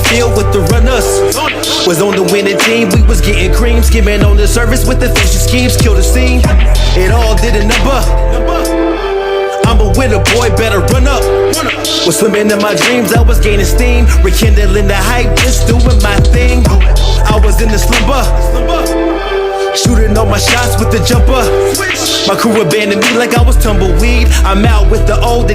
field with the runners. Was on the winning team, we was getting cream, skimming on the surface with the fishy schemes, kill the scene. It all did a number. I'm a winner, boy, better run up. Was swimming in my dreams, I was gaining steam, rekindling the hype, just doing my thing. I was in the slumber, shooting all my shots with the jumper. My crew abandoned me like I was tumbleweed. I'm out with the old